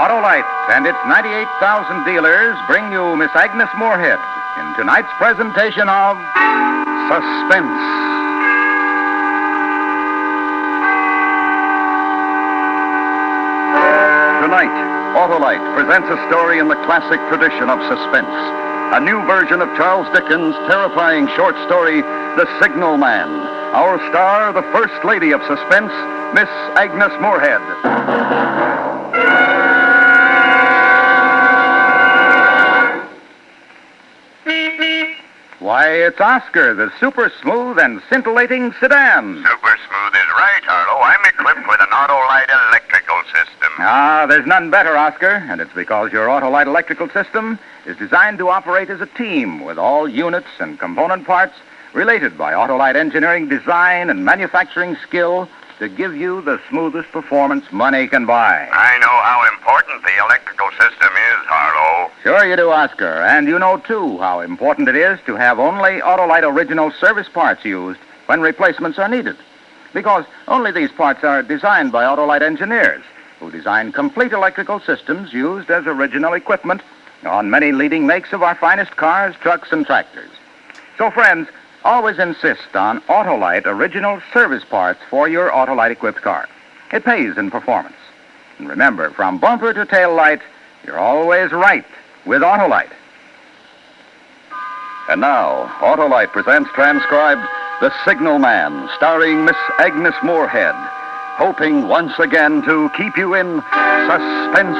Autolite and its 98,000 dealers bring you Miss Agnes Moorehead in tonight's presentation of Suspense. Tonight, Autolite presents a story in the classic tradition of suspense. A new version of Charles Dickens' terrifying short story, The Signalman. Our star, the First Lady of Suspense, Miss Agnes Moorehead. Why, it's Oscar, the super smooth and scintillating sedan. Super smooth is right, Harlow. I'm equipped with an Autolite electrical system. Ah, there's none better, Oscar, and it's because your Autolite electrical system is designed to operate as a team with all units and component parts related by Autolite engineering design and manufacturing skill to give you the smoothest performance money can buy. I know how important the electrical system is, Harlow. Sure you do, Oscar, and you know, too, how important it is to have only Autolite original service parts used when replacements are needed. Because only these parts are designed by Autolite engineers who design complete electrical systems used as original equipment on many leading makes of our finest cars, trucks, and tractors. So, friends, always insist on Autolite original service parts for your Autolite-equipped car. It pays in performance. And remember, from bumper to tail light, you're always right with Autolite. And now, Autolite presents transcribed The Signalman, starring Miss Agnes Moorehead, hoping once again to keep you in suspense.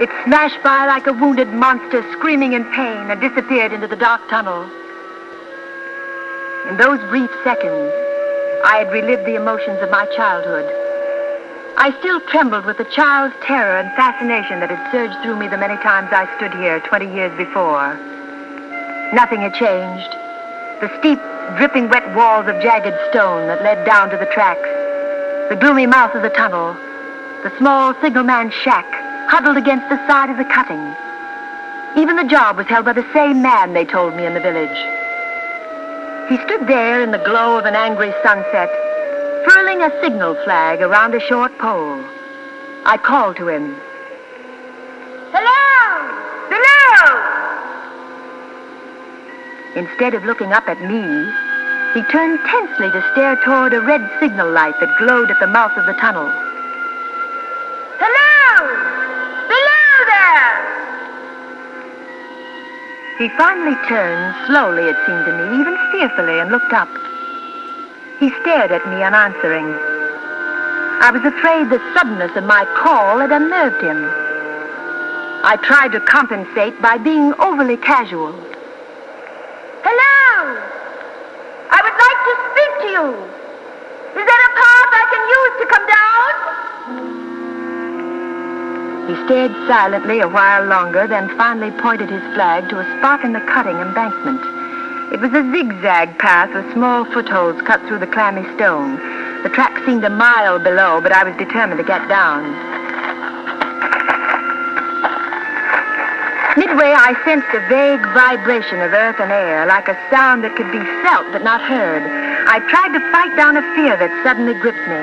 It smashed by like a wounded monster, screaming in pain, and disappeared into the dark tunnel. In those brief seconds, I had relived the emotions of my childhood. I still trembled with the child's terror and fascination that had surged through me the many times I stood here 20 years before. Nothing had changed. The steep, dripping wet walls of jagged stone that led down to the tracks, the gloomy mouth of the tunnel, the small signalman shack huddled against the side of the cutting. Even the job was held by the same man, they told me, in the village. He stood there in the glow of an angry sunset, furling a signal flag around a short pole. I called to him. Hello! Hello! Instead of looking up at me, he turned tensely to stare toward a red signal light that glowed at the mouth of the tunnel. Hello! Below there! He finally turned, slowly it seemed to me, even fearfully, and looked up. He stared at me unanswering. I was afraid the suddenness of my call had unnerved him. I tried to compensate by being overly casual. Hello! I would like to speak to you. Is there a path I can use to come down? He stared silently a while longer, then finally pointed his flag to a spot in the cutting embankment. It was a zigzag path with small footholds cut through the clammy stone. The track seemed a mile below, but I was determined to get down. Midway, I sensed a vague vibration of earth and air, like a sound that could be felt but not heard. I tried to fight down a fear that suddenly gripped me.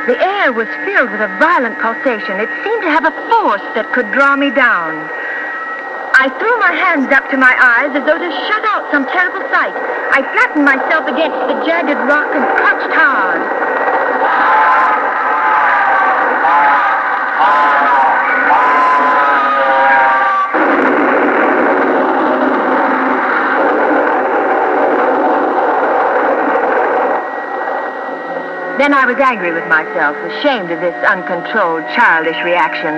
The air was filled with a violent pulsation. It seemed to have a force that could draw me down. I threw my hands up to my eyes as though to shut out some terrible sight. I flattened myself against the jagged rock and clutched hard. Then I was angry with myself, ashamed of this uncontrolled, childish reaction.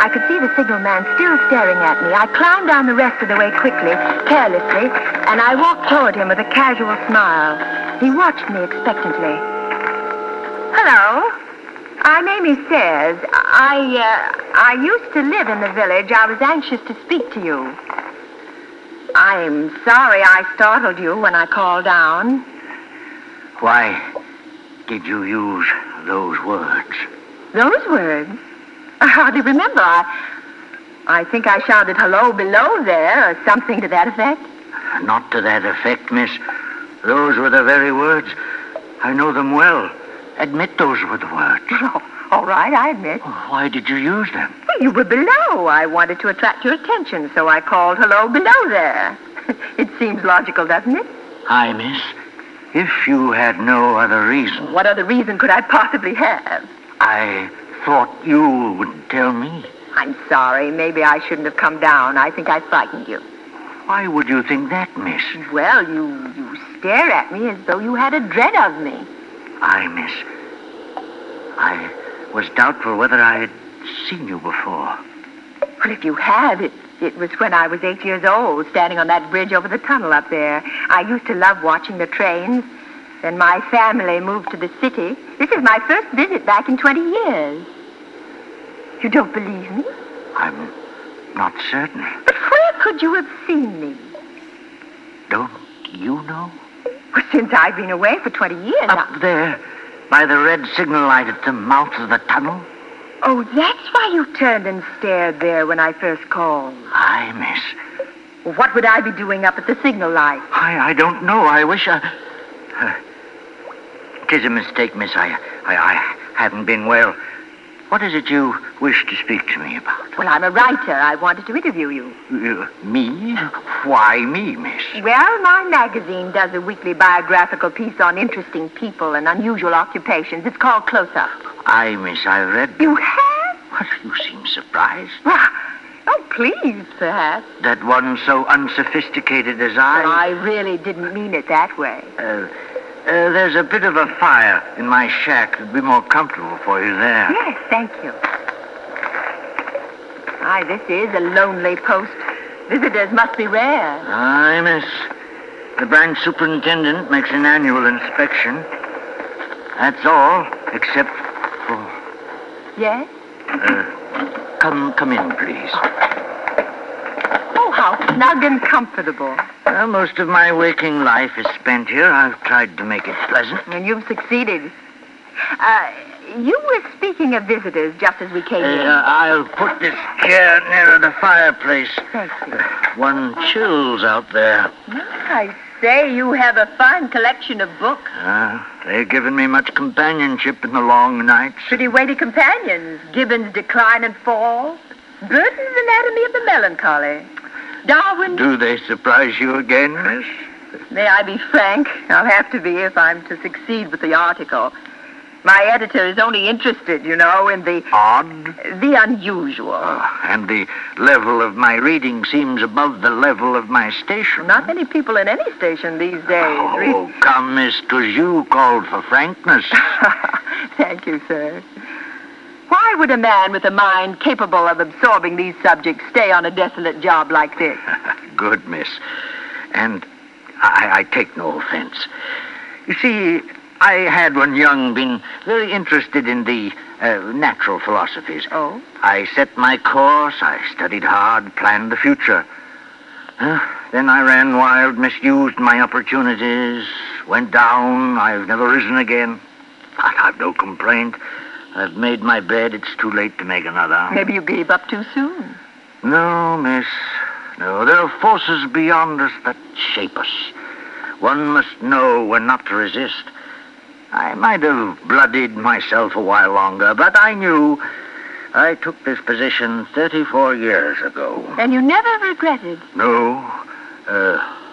I could see the signalman still staring at me. I climbed down the rest of the way quickly, carelessly, and I walked toward him with a casual smile. He watched me expectantly. Hello. My name is Sayers. I used to live in the village. I was anxious to speak to you. I'm sorry I startled you when I called down. Why did you use those words? Those words? I hardly remember. I think I shouted hello below there, or something to that effect. Not to that effect, miss. Those were the very words. I know them well. Admit those were the words. Oh, all right, I admit. Why did you use them? Well, you were below. I wanted to attract your attention, so I called hello below there. It seems logical, doesn't it? Aye, miss. If you had no other reason. What other reason could I possibly have? I thought you would tell me. I'm sorry. Maybe I shouldn't have come down. I think I frightened you. Why would you think that, miss? Well, you stare at me as though you had a dread of me. Aye, miss. I was doubtful whether I had seen you before. Well, if you have, it was when I was 8 years old, standing on that bridge over the tunnel up there. I used to love watching the trains. Then my family moved to the city. This is my first visit back in 20 years. You don't believe me? I'm not certain. But where could you have seen me? Don't you know? Well, since I've been away for 20 years. Up there, by the red signal light at the mouth of the tunnel. Oh, that's why you turned and stared there when I first called. Aye, miss. Well, what would I be doing up at the signal light? I don't know. I wish I... 'Tis a mistake, miss. I haven't been well. What is it you wish to speak to me about? Well, I'm a writer. I wanted to interview you. Me? Why me, miss? Well, my magazine does a weekly biographical piece on interesting people and unusual occupations. It's called Close Up. Aye, miss, I read... You have? What, you seem surprised. Oh, please, perhaps. That one so unsophisticated as I... Well, I really didn't mean it that way. There's a bit of a fire in my shack. It'd be more comfortable for you there. Yes, thank you. Aye, this is a lonely post. Visitors must be rare. Aye, miss. The branch superintendent makes an annual inspection. That's all, except for... Yes? Come in, please. Oh, how snug and comfortable. Well, most of my waking life is spent here. I've tried to make it pleasant. And you've succeeded. You were speaking of visitors just as we came in. I'll put this chair nearer the fireplace. Thank you. One chills out there. I say, you have a fine collection of books. They've given me much companionship in the long nights. Pretty weighty companions. Gibbon's Decline and Fall. Burton's Anatomy of the Melancholy. Darwin... Do they surprise you again, miss? May I be frank? I'll have to be if I'm to succeed with the article. My editor is only interested, in the... Odd? The unusual. And the level of my reading seems above the level of my station. Not many people in any station these days. Oh, come, miss, 'twas you called for frankness. Thank you, sir. Why would a man with a mind capable of absorbing these subjects stay on a desolate job like this? Good, miss. And I take no offense. You see, I had when young been very interested in the natural philosophies. Oh? I set my course, I studied hard, planned the future. Then I ran wild, misused my opportunities, went down, I've never risen again. But I've no complaint. I've made my bed, it's too late to make another. Maybe you gave up too soon. No, miss. No, there are forces beyond us that shape us. One must know when not to resist. I might have bloodied myself a while longer, but I knew I took this position 34 years ago. And you never regretted? No,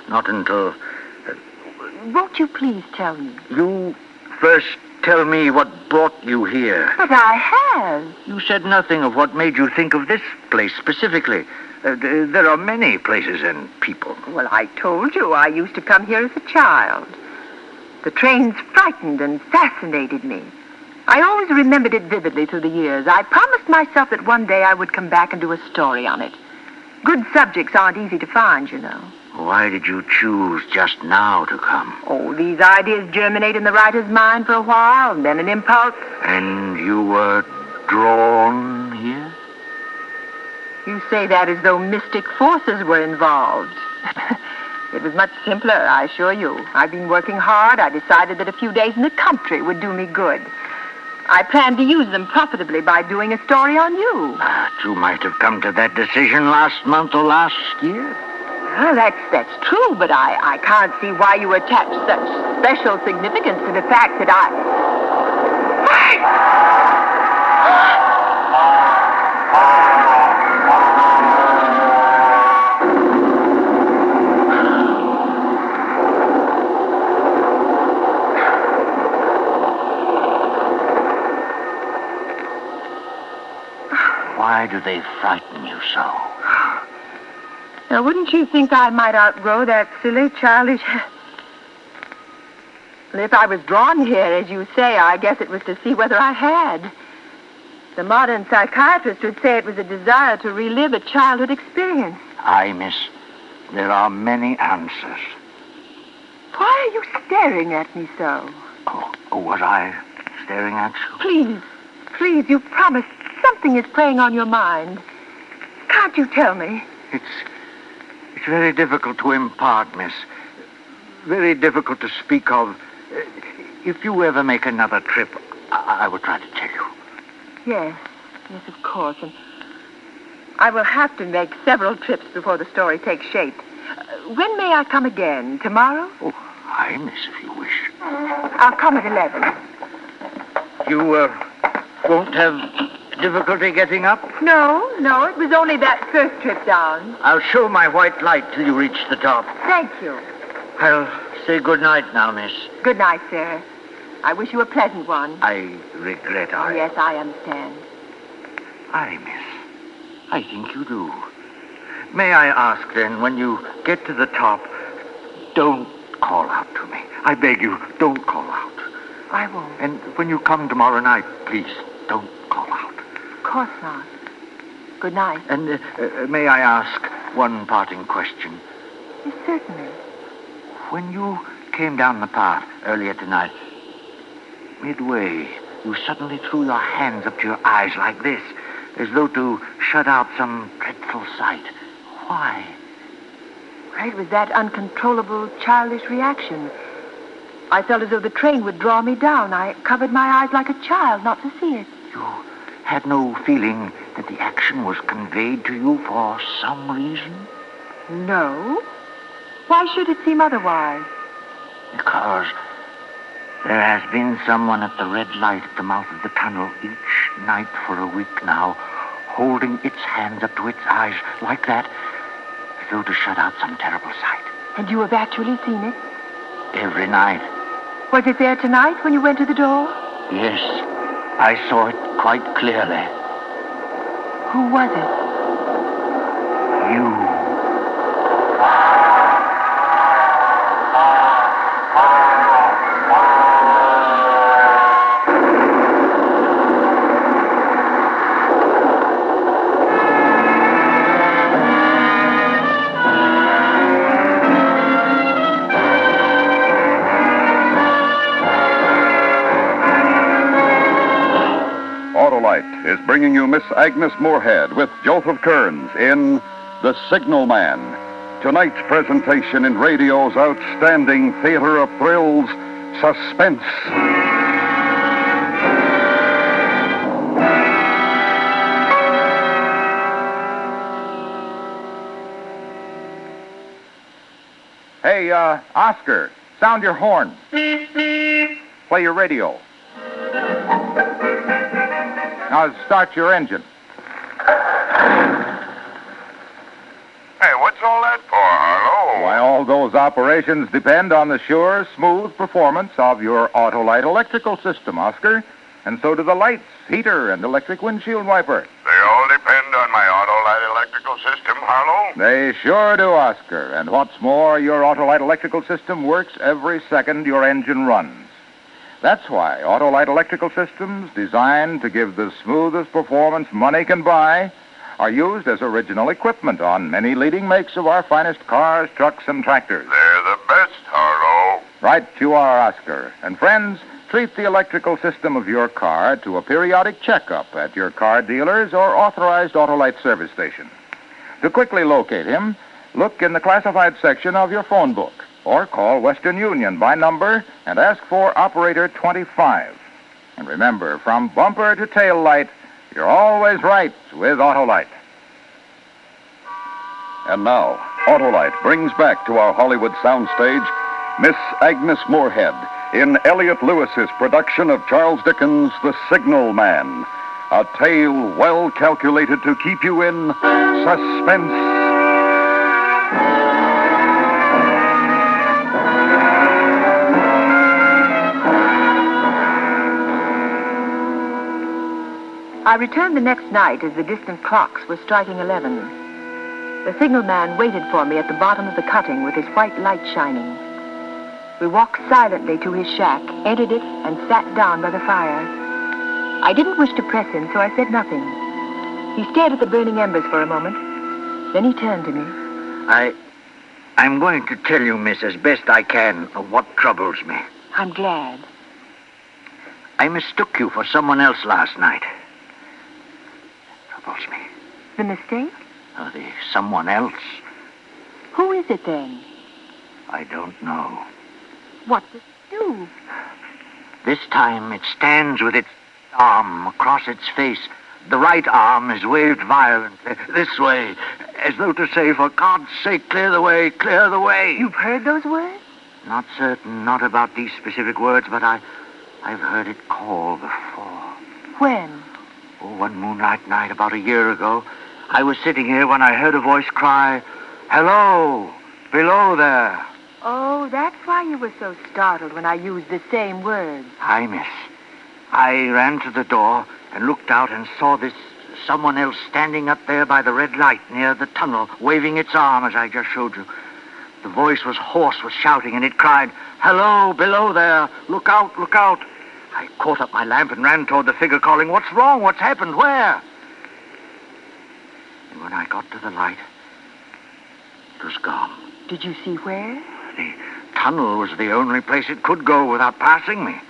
not until... Won't you please tell me? You first tell me what brought you here. But I have. You said nothing of what made you think of this place specifically. There are many places and people. Well, I told you I used to come here as a child. The trains frightened and fascinated me. I always remembered it vividly through the years. I promised myself that one day I would come back and do a story on it. Good subjects aren't easy to find, you know. Why did you choose just now to come? Oh, these ideas germinate in the writer's mind for a while, and then an impulse. And you were drawn here? You say that as though mystic forces were involved. It was much simpler, I assure you. I've been working hard. I decided that a few days in the country would do me good. I planned to use them profitably by doing a story on you. But you might have come to that decision last month or last year. Well, that's true, but I can't see why you attach such special significance to the fact that Why do they frighten you so? Now, wouldn't you think I might outgrow that silly, childish... Well, if I was drawn here, as you say, I guess it was to see whether I had. The modern psychiatrist would say it was a desire to relive a childhood experience. Aye, miss. There are many answers. Why are you staring at me so? Oh, was I staring at you? Please, you promised something is preying on your mind. Can't you tell me? It's very difficult to impart, miss. Very difficult to speak of. If you ever make another trip, I will try to tell you. Yes, of course. And I will have to make several trips before the story takes shape. When may I come again? Tomorrow? Oh, aye, miss, if you wish. I'll come at 11. You won't have difficulty getting up? No, it was only that first trip down. I'll show my white light till you reach the top. Thank you. I'll say good night now, miss. Good night, sir. I wish you a pleasant one. I regret Oh, yes, I understand. Aye, miss. I think you do. May I ask, then, when you get to the top, don't call out to me. I beg you, don't call out. I won't. And when you come tomorrow night, please, don't call out. Of course not. Good night. And may I ask one parting question? Yes, certainly. When you came down the path earlier tonight, midway, you suddenly threw your hands up to your eyes like this, as though to shut out some dreadful sight. Why? It was that uncontrollable, childish reaction. I felt as though the train would draw me down. I covered my eyes like a child not to see it. You had no feeling that the action was conveyed to you for some reason? No. Why should it seem otherwise? Because there has been someone at the red light at the mouth of the tunnel each night for a week now, holding its hands up to its eyes like that, as though to shut out some terrible sight. And you have actually seen it? Every night. Was it there tonight when you went to the door? Yes, I saw it quite clearly. Who was it? You. Is bringing you Miss Agnes Moorehead with Joseph Kearns in The Signalman. Tonight's presentation in radio's outstanding theater of thrills, Suspense. Hey, Oscar, sound your horn. Play your radio. Now start your engine. Hey, what's all that for, Harlow? Why, all those operations depend on the sure, smooth performance of your Autolite electrical system, Oscar. And so do the lights, heater, and electric windshield wiper. They all depend on my Autolite electrical system, Harlow? They sure do, Oscar. And what's more, your Autolite electrical system works every second your engine runs. That's why Autolite electrical systems, designed to give the smoothest performance money can buy, are used as original equipment on many leading makes of our finest cars, trucks, and tractors. They're the best, Harlow. Right you are, Oscar. And friends, treat the electrical system of your car to a periodic checkup at your car dealer's or authorized Autolite service station. To quickly locate him, look in the classified section of your phone book or call Western Union by number and ask for Operator 25. And remember, from bumper to tail light, you're always right with Autolite. And now, Autolite brings back to our Hollywood soundstage Miss Agnes Moorehead in Elliot Lewis's production of Charles Dickens' The Signalman, a tale well calculated to keep you in suspense. I returned the next night as the distant clocks were striking 11. The signalman waited for me at the bottom of the cutting with his white light shining. We walked silently to his shack, entered it, and sat down by the fire. I didn't wish to press him, so I said nothing. He stared at the burning embers for a moment. Then he turned to me. I'm going to tell you, miss, as best I can, of what troubles me. I'm glad. I mistook you for someone else last night. Troubles me. The mistake? Oh, the someone else. Who is it then? I don't know. What does it do? This time it stands with its arm across its face. The right arm is waved violently this way, as though to say, for God's sake, clear the way, clear the way. You've heard those words? Not certain, not about these specific words, but I've heard it call before. When? Oh, one moonlight night about a year ago, I was sitting here when I heard a voice cry, "Hello, below there." Oh, that's why you were so startled when I used the same words. Hi, miss. I ran to the door and looked out and saw this someone else standing up there by the red light near the tunnel, waving its arm as I just showed you. The voice was hoarse with shouting, and it cried, "Hello, below there! Look out, look out!" I caught up my lamp and ran toward the figure, calling, "What's wrong? What's happened? Where?" And when I got to the light, it was gone. Did you see where? The tunnel was the only place it could go without passing me.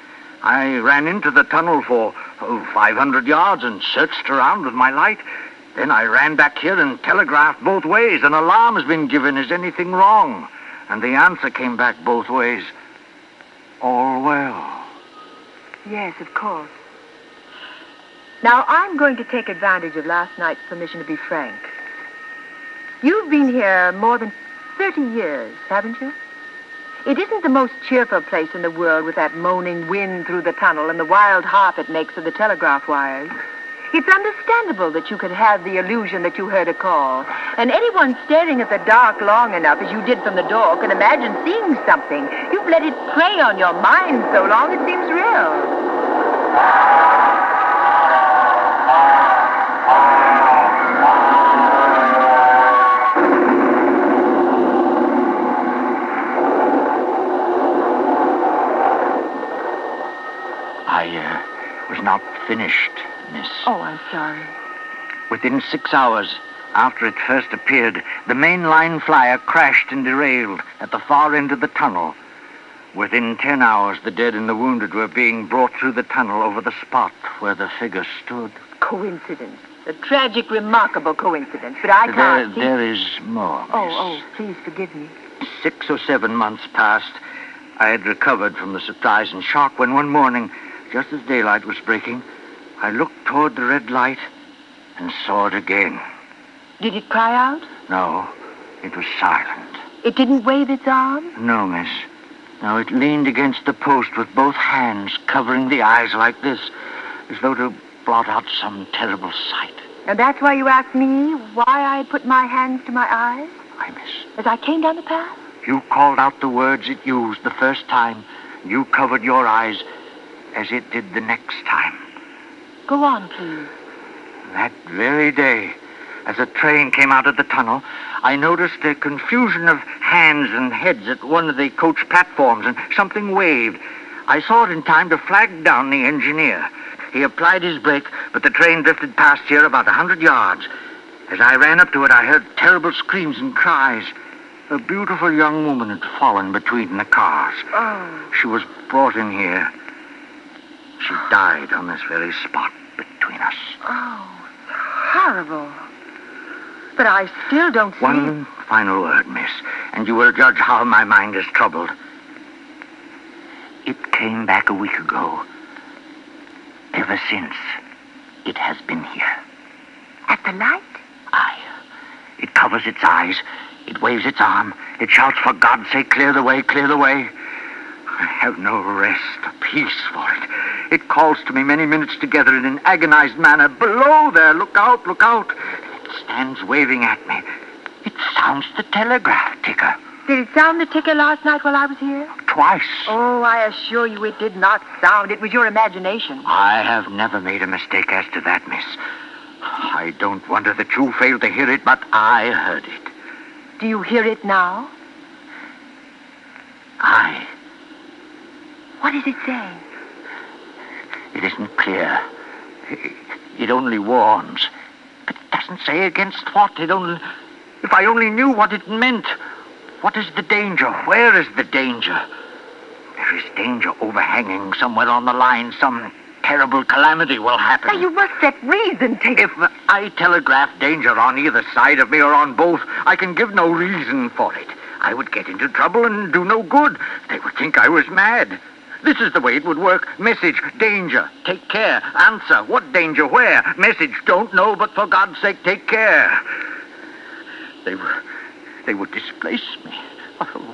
I ran into the tunnel for 500 yards and searched around with my light. Then I ran back here and telegraphed both ways. An alarm has been given. Is anything wrong? And the answer came back both ways. All well. Yes, of course. Now, I'm going to take advantage of last night's permission to be frank. You've been here more than 30 years, haven't you? It isn't the most cheerful place in the world with that moaning wind through the tunnel and the wild harp it makes of the telegraph wires. It's understandable that you could have the illusion that you heard a call. And anyone staring at the dark long enough, as you did from the door, can imagine seeing something. You've let it prey on your mind so long it seems real. I was not finished, miss. Oh, I'm sorry. Within 6 hours after it first appeared, the main line flyer crashed and derailed at the far end of the tunnel. Within 10 hours, the dead and the wounded were being brought through the tunnel over the spot where the figure stood. Coincidence. A tragic, remarkable coincidence, but I can't see... There is more, miss. Oh, please forgive me. 6 or 7 months passed. I had recovered from the surprise and shock when one morning, just as daylight was breaking, I looked toward the red light and saw it again. Did it cry out? No, it was silent. It didn't wave its arm? No, miss. No, it leaned against the post with both hands covering the eyes like this, as though to blot out some terrible sight. And that's why you asked me why I had put my hands to my eyes? Why, miss? As I came down the path? You called out the words it used the first time. You covered your eyes as it did the next time. Go on, please. That very day, as a train came out of the tunnel, I noticed a confusion of hands and heads at one of the coach platforms, and something waved. I saw it in time to flag down the engineer. He applied his brake, but the train drifted past here about 100 yards. As I ran up to it, I heard terrible screams and cries. A beautiful young woman had fallen between the cars. Oh. She was brought in here. She died on this very spot between us. Oh, horrible. But I still don't see... One final word, miss, and you will judge how my mind is troubled. It came back a week ago. Ever since, it has been here. At the light? Aye. It covers its eyes. It waves its arm. It shouts, for God's sake, clear the way, clear the way. I have no rest or peace for it. It calls to me many minutes together in an agonized manner. Below there, look out, look out. It stands waving at me. It sounds the telegraph ticker. Did it sound the ticker last night while I was here? Twice. Oh, I assure you it did not sound. It was your imagination. I have never made a mistake as to that, miss. I don't wonder that you failed to hear it, but I heard it. Do you hear it now? Aye. What is it saying? It isn't clear. It only warns. But it doesn't say against what. It only... If I only knew what it meant. What is the danger? Where is the danger? There is danger overhanging somewhere on the line. Some terrible calamity will happen. Now, you must set reason to... If I telegraph danger on either side of me or on both, I can give no reason for it. I would get into trouble and do no good. They would think I was mad. This is the way it would work. Message, danger, take care. Answer, what danger, where? Message, don't know, but for God's sake, take care. They would displace me.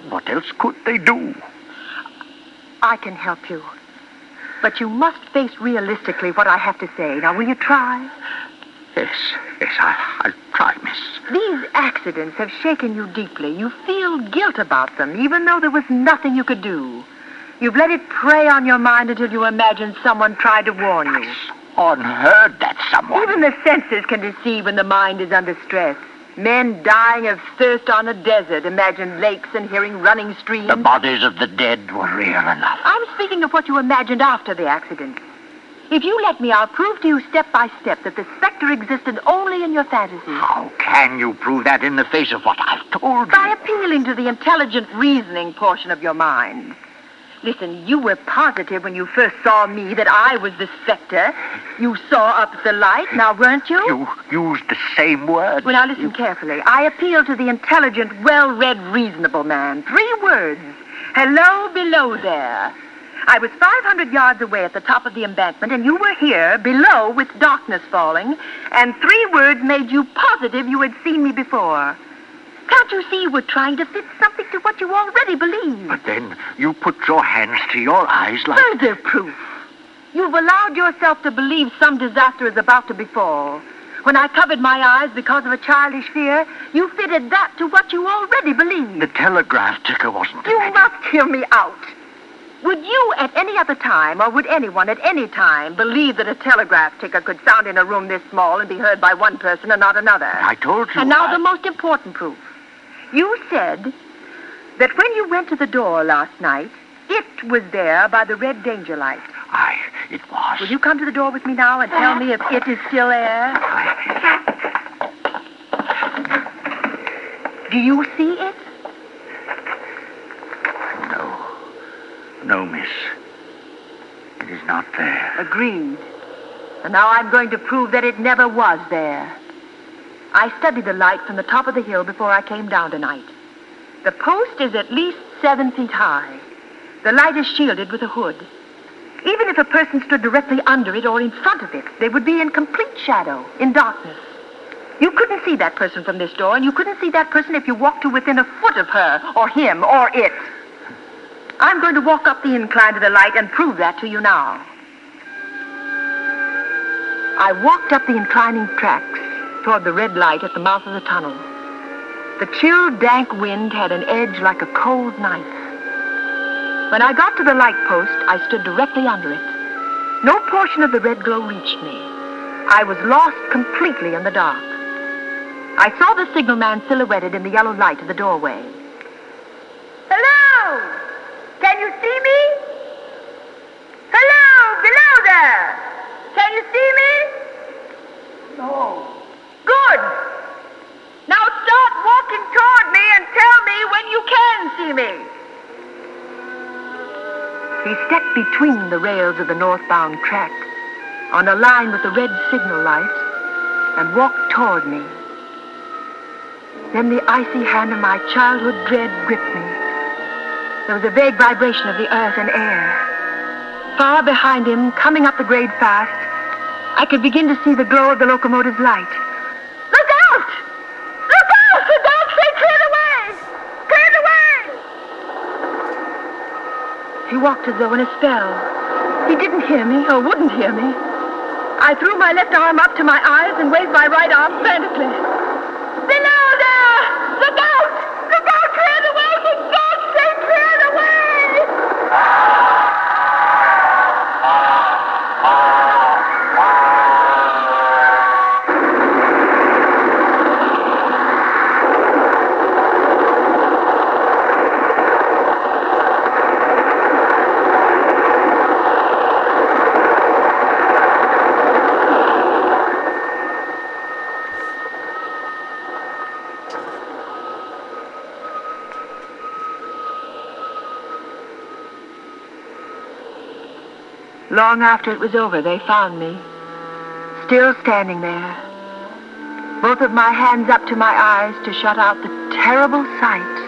What else could they do? I can help you. But you must face realistically what I have to say. Now, will you try? Yes, I'll try, miss. These accidents have shaken you deeply. You feel guilt about them, even though there was nothing you could do. You've let it prey on your mind until you imagined someone tried to warn you. Unheard that someone. Even the senses can deceive when the mind is under stress. Men dying of thirst on a desert imagined lakes and hearing running streams. The bodies of the dead were real enough. I'm speaking of what you imagined after the accident. If you let me, I'll prove to you step by step that the specter existed only in your fantasies. How can you prove that in the face of what I've told you? By appealing to the intelligent reasoning portion of your mind. Listen, you were positive when you first saw me that I was the specter. You saw up the light, now weren't you? You used the same words. Well, now listen carefully. I appeal to the intelligent, well-read, reasonable man. 3 words. Hello, below there. I was 500 yards away at the top of the embankment, and you were here, below, with darkness falling, and 3 words made you positive you had seen me before. Can't you see you were trying to fit something to what you already believe? But then you put your hands to your eyes like... Further proof. You've allowed yourself to believe some disaster is about to befall. When I covered my eyes because of a childish fear, you fitted that to what you already believed. The telegraph ticker wasn't... You must hear me out. Would you at any other time, or would anyone at any time, believe that a telegraph ticker could sound in a room this small and be heard by one person and not another? I told you... And now the most important proof. You said that when you went to the door last night, it was there by the red danger light. Aye, it was. Will you come to the door with me now and tell me if it is still there? Do you see it? No, miss. It is not there. Agreed. And now I'm going to prove that it never was there. I studied the light from the top of the hill before I came down tonight. The post is at least 7 feet high. The light is shielded with a hood. Even if a person stood directly under it or in front of it, they would be in complete shadow, in darkness. You couldn't see that person from this door, and you couldn't see that person if you walked to within a foot of her, or him, or it. I'm going to walk up the incline to the light and prove that to you now. I walked up the inclining tracks toward the red light at the mouth of the tunnel. The chill, dank wind had an edge like a cold knife. When I got to the light post, I stood directly under it. No portion of the red glow reached me. I was lost completely in the dark. I saw the signalman silhouetted in the yellow light of the doorway. Hello! Can you see me? He stepped between the rails of the northbound track on a line with the red signal light and walked toward me. Then the icy hand of my childhood dread gripped me. There was a vague vibration of the earth and air. Far behind him, coming up the grade fast, I could begin to see the glow of the locomotive's light. Look out! Look out! The dogs say clear the way! Clear the way! He walked as though in a spell. He didn't hear me, or wouldn't hear me. I threw my left arm up to my eyes and waved my right arm frantically. Below there! Look out! Look out! Clear the way! The dogs say clear the way! Long after it was over, they found me, still standing there, both of my hands up to my eyes to shut out the terrible sight.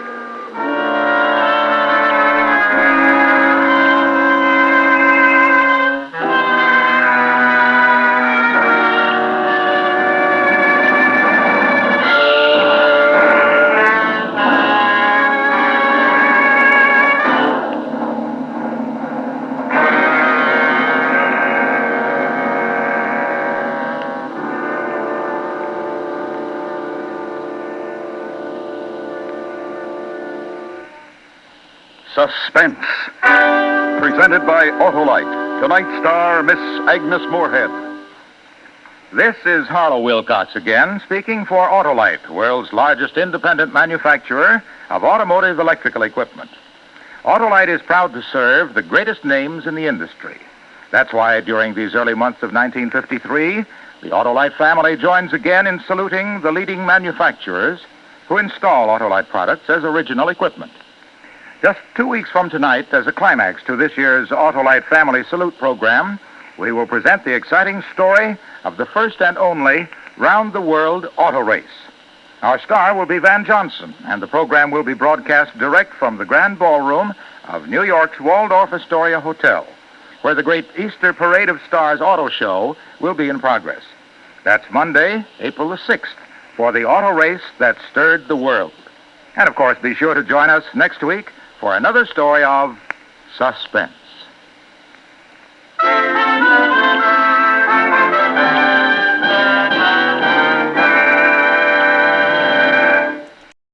Suspense, presented by Autolite. Tonight's star, Miss Agnes Moorehead. This is Harlow Wilcox again, speaking for Autolite, world's largest independent manufacturer of automotive electrical equipment. Autolite is proud to serve the greatest names in the industry. That's why during these early months of 1953, the Autolite family joins again in saluting the leading manufacturers who install Autolite products as original equipment. Just 2 weeks from tonight, as a climax to this year's Autolite Family Salute program, we will present the exciting story of the first and only round-the-world auto race. Our star will be Van Johnson, and the program will be broadcast direct from the Grand Ballroom of New York's Waldorf Astoria Hotel, where the great Easter Parade of Stars auto show will be in progress. That's Monday, April the 6th, for the auto race that stirred the world. And, of course, be sure to join us next week for another story of suspense.